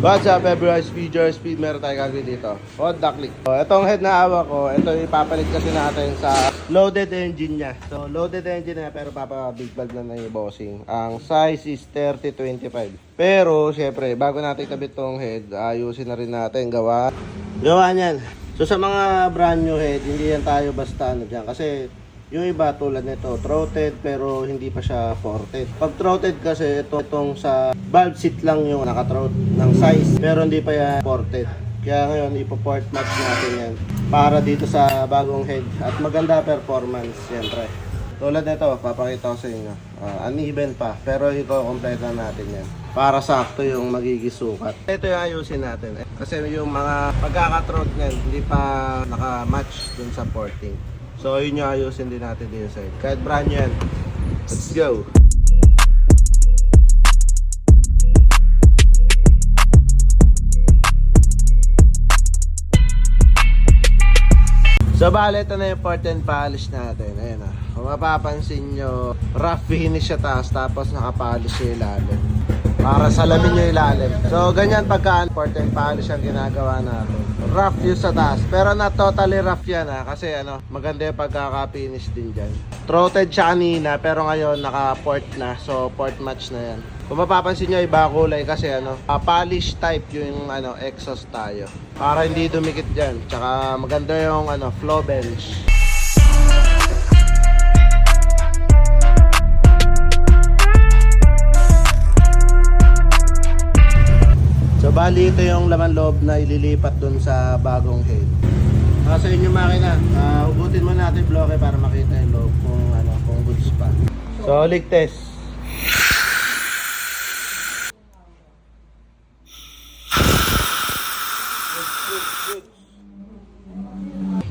What's up everyone, speed meron tayo gagawin dito. Honda Click. So, itong head na hawak ko, ito ipapalit kasi natin sa loaded engine niya. So loaded engine na pero papa big valve na yung bossing. Ang size is 30-25. Pero syempre, bago natin ikabit tong head, ayusin na rin natin gawa niyan. So sa mga brand new head, hindi yan tayo basta dyan. Kasi yung iba tulad nito, throated pero hindi pa siya forted. Pag throated kasi itong sa valve seat lang yung naka-throat ng size pero hindi pa yan forted. Kaya ngayon ipo-port match natin yan para dito sa bagong head at maganda performance siyempre. Tulad nito, papakita ko sa inyo. Uneven pa pero i-complete natin yan para sakto yung magiging sukat. Ito yung ayusin natin kasi yung mga pagkaka-throat niyan hindi pa naka-match dun sa porting. So yun yung ayusin din natin dito sa side. Kahit brand yan. Let's go! So bale, ito na yung part and polish natin. Ayan o. Kung mapapansin nyo, rough finish siya taas tapos nakapolish yung ilalim. Para salamin yung ilalim. So ganyan pagka part and polish ang ginagawa natin. Rough yung sa taas. Pero not totally rough yan ha. Kasi maganda yung pagkaka-finish din dyan. Throated siya kanina pero ngayon naka-port na. So port match na yan. Kung mapapansin nyo iba kulay kasi polish type yung exhaust tayo. Para hindi dumikit dyan. Tsaka maganda yung flow bench. So bali ito yung laman loob na ililipat dun sa bagong head. Sa inyong makina, ubutin mo natin bloke para makita yung loob kung goods pa. So leak test.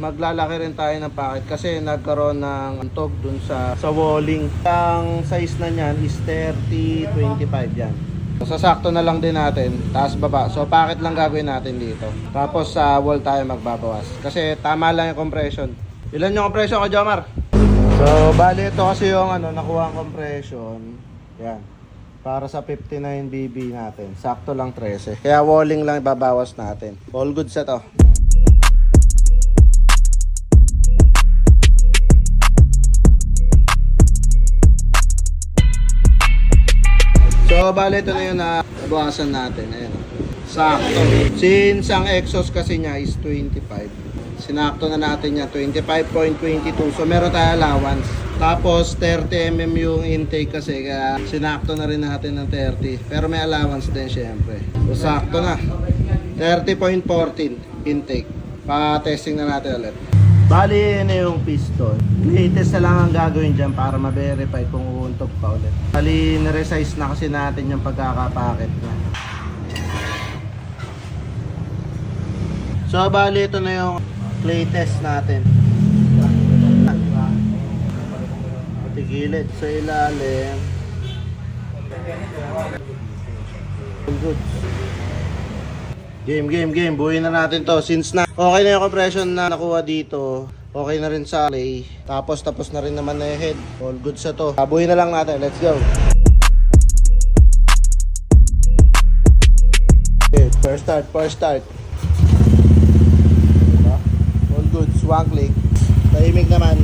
Maglalaki rin tayo ng packet kasi nagkaroon ng tog dun sa walling. Ang size na niyan is 30-25 yan. So sasakto na lang din natin, taas baba. So packet lang gagawin natin dito. Tapos sa wall tayo magbabawas. Kasi tama lang yung compression. Ilan yung compression ko, Jomar? So bali ito kasi yung nakuha ang compression. Yan. Para sa 59 BB natin. Sakto lang 13. Kaya walling lang ibabawas natin. All good sa to. So bale ito na yung nabawasan natin. Ayan. Sakto. Since ang exhaust kasi niya is 25, sinakto na natin niya 25.22. So meron tayo allowance. Tapos 30mm yung intake kasi kaya sinakto na rin natin ng 30. Pero may allowance din syempre. So sakto na. 30.14 intake. Pa-testing na natin ulit. Bali, yung piston. Latest na lang ang gagawin dyan para ma-verify kung uuntog pa ulit. Bali, niresize na kasi natin yung pagkakapacket na. So, bali, ito na yung play test natin. Patigilid sa ilalim. Good. Game. Buuin na natin to. Since na okay na yung compression na nakuha dito, okay na rin sa lay. Tapos na rin naman na yung head. All good sa to. Buuin na lang natin. Let's go. Okay, first start. Diba? All good. Swag click. Tahimik naman.